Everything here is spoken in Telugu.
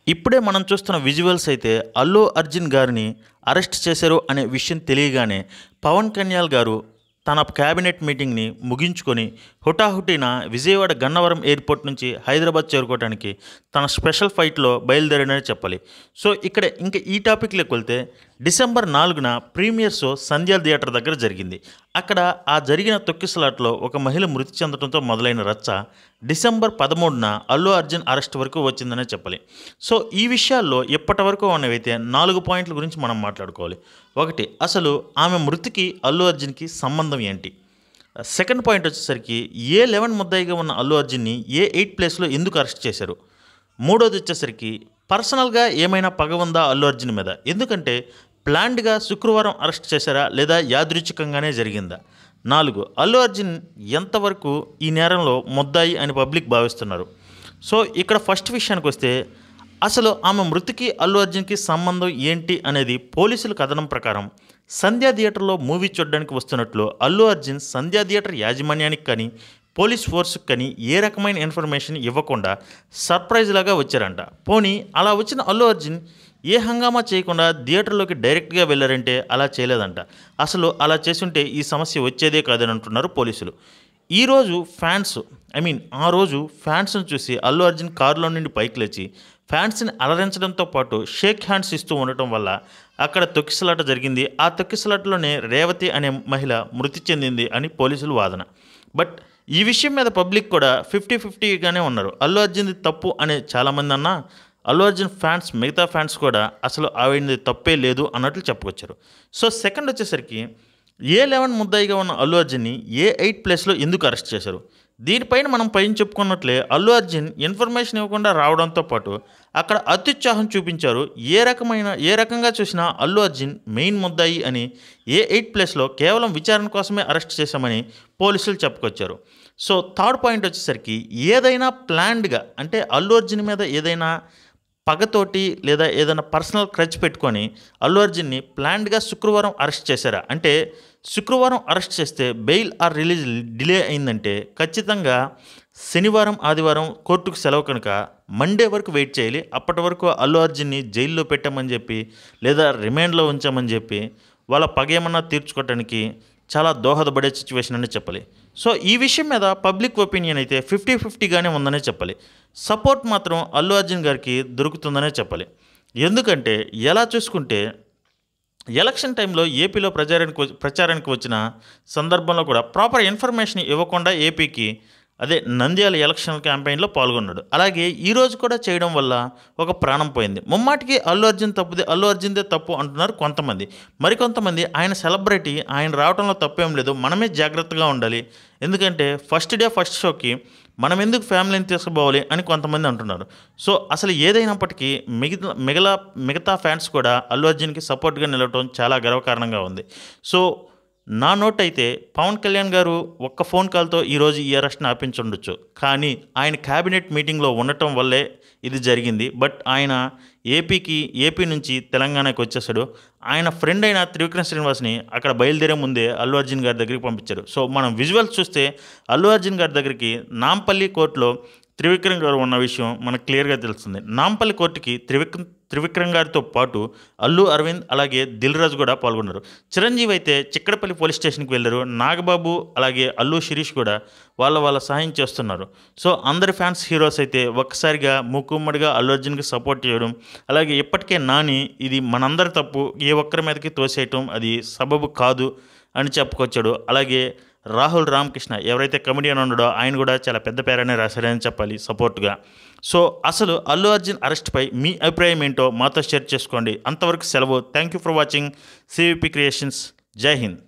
ఇప్పుడే మనం చూస్తున్న విజువల్స్ అయితే అల్లు అర్జున్ గారిని అరెస్ట్ చేశారు అనే విషయం తెలియగానే పవన్ కళ్యాణ్ గారు తన క్యాబినెట్ మీటింగ్ని ముగించుకొని హుటాహుటిన విజయవాడ గన్నవరం ఎయిర్పోర్ట్ నుంచి హైదరాబాద్ చేరుకోవడానికి తన స్పెషల్ ఫ్లైట్లో బయలుదేరని చెప్పాలి. సో ఇక్కడ ఇంకా ఈ టాపిక్లోకి వెళ్తే డిసెంబర్ 4న ప్రీమియర్ షో సంధ్యా థియేటర్ దగ్గర జరిగింది. అక్కడ ఆ జరిగిన తొక్కిసలాట్లో ఒక మహిళ మృతి చెందడంతో మొదలైన రచ్చ డిసెంబర్ 13న అల్లు అర్జున్ అరెస్ట్ వరకు వచ్చిందనే చెప్పాలి. సో ఈ విషయాల్లో ఇప్పటి వరకు ఉన్నవైతే 4 పాయింట్ల గురించి మనం మాట్లాడుకోవాలి. ఒకటి, అసలు ఆమె మృతికి అల్లు అర్జున్కి సంబంధం ఏంటి? సెకండ్ పాయింట్ వచ్చేసరికి ఏ11 ముద్దాయిగా ఉన్న అల్లు అర్జున్ని ఏ8 ప్లేస్లో ఎందుకు అరెస్ట్ చేశారు? మూడోది వచ్చేసరికి పర్సనల్గా ఏమైనా పగ ఉందా అల్లు అర్జున్ మీద? ఎందుకంటే ప్లాన్డ్గా శుక్రవారం అరెస్ట్ చేశారా లేదా యాదృచ్ఛికంగానే జరిగిందా? 4, అల్లు అర్జున్ ఎంతవరకు ఈ నేరంలో ముద్దాయి అని పబ్లిక్ భావిస్తున్నారు? సో ఇక్కడ ఫస్ట్ విషయానికి వస్తే అసలు ఆమె మృతికి అల్లు అర్జున్కి సంబంధం ఏంటి అనేది పోలీసుల కథనం ప్రకారం సంధ్యా థియేటర్లో మూవీ చూడడానికి వస్తున్నట్లు అల్లు అర్జున్ సంధ్యా థియేటర్ యాజమాన్యానికి కానీ పోలీస్ ఫోర్స్కి కానీ ఏ రకమైన ఇన్ఫర్మేషన్ ఇవ్వకుండా సర్ప్రైజ్ లాగా వచ్చారంట. పోనీ అలా వచ్చిన అల్లు అర్జున్ ఏ హంగామా చేయకుండా థియేటర్లోకి డైరెక్ట్గా వెళ్ళారంటే అలా చేయలేదంట. అసలు అలా చేసుంటే ఈ సమస్య వచ్చేదే కాదని అంటున్నారు పోలీసులు. ఈరోజు ఆ రోజు ఫ్యాన్స్ను చూసి అల్లు అర్జున్ కారులో నుండి పైకి లేచి ఫ్యాన్స్ని అలరించడంతో పాటు షేక్ హ్యాండ్స్ ఇస్తూ ఉండటం వల్ల అక్కడ తొక్కిసలాట జరిగింది. ఆ తొక్కిసలాటలోనే రేవతి అనే మహిళ మృతి చెందింది అని పోలీసులు వాదన. బట్ ఈ విషయం మీద పబ్లిక్ కూడా 50-50గానే ఉన్నారు. అల్లు అర్జున్ది తప్పు అనే చాలామంది అన్నా అల్లు అర్జున్ ఫ్యాన్స్ మిగతా ఫ్యాన్స్ కూడా అసలు ఆవిడది తప్పే లేదు అన్నట్లు చెప్పుకొచ్చారు. సో సెకండ్ వచ్చేసరికి ఏ11 ముద్దాయిగా ఉన్న అల్లు అర్జున్ని ఏ8 ప్లేస్లో ఎందుకు అరెస్ట్ చేశారు? దీనిపైన మనం పైన చెప్పుకున్నట్లే అల్లు అర్జున్ ఇన్ఫర్మేషన్ ఇవ్వకుండా రావడంతో పాటు అక్కడ అత్యుత్సాహం చూపించారు. ఏ రకంగా చూసినా అల్లు అర్జున్ మెయిన్ ముద్దాయి అని ఏ8 ప్లేస్లో కేవలం విచారణ కోసమే అరెస్ట్ చేశామని పోలీసులు చెప్పుకొచ్చారు. సో థర్డ్ పాయింట్ వచ్చేసరికి ఏదైనా ప్లాన్డ్గా అంటే అల్లు అర్జున్ మీద ఏదైనా పగతోటి లేదా ఏదైనా పర్సనల్ క్రచ్ పెట్టుకొని అల్లు అర్జున్ని ప్లాన్డ్గా శుక్రవారం అరెస్ట్ చేశారా? అంటే శుక్రవారం అరెస్ట్ చేస్తే బెయిల్ ఆర్ రిలీజ్ డిలే అయిందంటే ఖచ్చితంగా శనివారం ఆదివారం కోర్టుకు సెలవు కనుక మండే వరకు వెయిట్ చేయాలి. అప్పటి వరకు అల్లు అర్జున్ని జైల్లో పెట్టామని చెప్పి లేదా రిమాండ్లో ఉంచామని చెప్పి వాళ్ళ పగ ఏమన్నా తీర్చుకోవడానికి చాలా దోహదపడే సిచ్యువేషన్ అని చెప్పాలి. సో ఈ విషయం మీద పబ్లిక్ ఒపీనియన్ అయితే 50-50గానే ఉందనే చెప్పాలి. సపోర్ట్ మాత్రం అల్లు అర్జున్ గారికి దొరుకుతుందనే చెప్పాలి. ఎందుకంటే ఎలా చూసుకుంటే ఎలక్షన్ టైంలో ఏపీలో ప్రచారానికి వచ్చిన సందర్భంలో కూడా ప్రాపర్ ఇన్ఫర్మేషన్ ఇవ్వకుండా ఏపీకి నంద్యాల ఎలక్షన్ క్యాంపెయిన్లో పాల్గొన్నాడు. అలాగే ఈరోజు కూడా చేయడం వల్ల ఒక ప్రాణం పోయింది. ముమ్మాటికి అల్లు అర్జున్దే తప్పు అంటున్నారు కొంతమంది. మరికొంతమంది ఆయన సెలబ్రిటీ, ఆయన రావడంలో తప్పేం లేదు, మనమే జాగ్రత్తగా ఉండాలి, ఎందుకంటే ఫస్ట్ డే ఫస్ట్ షోకి మనం ఎందుకు ఫ్యామిలీని తీసుకుపోవాలి అని కొంతమంది అంటున్నారు. సో అసలు ఏదైనప్పటికీ మిగతా ఫ్యాన్స్ కూడా అల్లు అర్జున్కి సపోర్ట్గా నిలవటం చాలా గర్వకారణంగా ఉంది. సో నా నోట్ అయితే పవన్ కళ్యాణ్ గారు ఒక్క ఫోన్ కాల్తో ఈరోజు ఈ అరెస్ట్ని ఆపించుండొచ్చు, కానీ ఆయన క్యాబినెట్ మీటింగ్లో ఉండటం వల్లే ఇది జరిగింది. బట్ ఆయన ఏపీ నుంచి తెలంగాణకి వచ్చేసాడు. ఆయన ఫ్రెండ్ అయిన త్రివిక్రమ్ శ్రీనివాస్ని అక్కడ బయలుదేరే ముందే అల్లు అర్జున్ గారి దగ్గరికి పంపించారు. సో మనం విజువల్స్ చూస్తే అల్లు అర్జున్ గారి దగ్గరికి నాంపల్లి కోర్టులో త్రివిక్రమ్ గారు ఉన్న విషయం మనకు క్లియర్గా తెలుస్తుంది. నాంపల్లి కోర్టుకి త్రివిక్రమ్ గారితో పాటు అల్లు అరవింద్ అలాగే దిల్ రాజు కూడా పాల్గొన్నారు. చిరంజీవి అయితే చిక్కడపల్లి పోలీస్ స్టేషన్కి వెళ్ళారు. నాగబాబు అలాగే అల్లు శిరీష్ కూడా వాళ్ళ సహాయం చేస్తున్నారు. సో అందరి ఫ్యాన్స్ హీరోస్ అయితే ఒక్కసారిగా మూకుమ్మడిగా అల్లు అర్జున్కి సపోర్ట్ చేయడం, అలాగే ఇప్పటికే నాని ఇది మనందరి తప్పు, ఏ ఒక్కరి మీదకి తోసేయటం అది సబబు కాదు అని చెప్పుకొచ్చాడు. అలాగే రాహుల్ రామకృష్ణ ఎవరైతే కమెడియన్ ఉన్నాడో ఆయన కూడా చాలా పెద్ద పేరనే రాశారని చెప్పాలి సపోర్ట్గా. సో అసలు అల్లు అర్జున్ అరెస్ట్పై మీ అభిప్రాయం ఏంటో మాతో షేర్ చేసుకోండి. అంతవరకు సెలవు. Thank you for watching CVP creations. జై హింద్.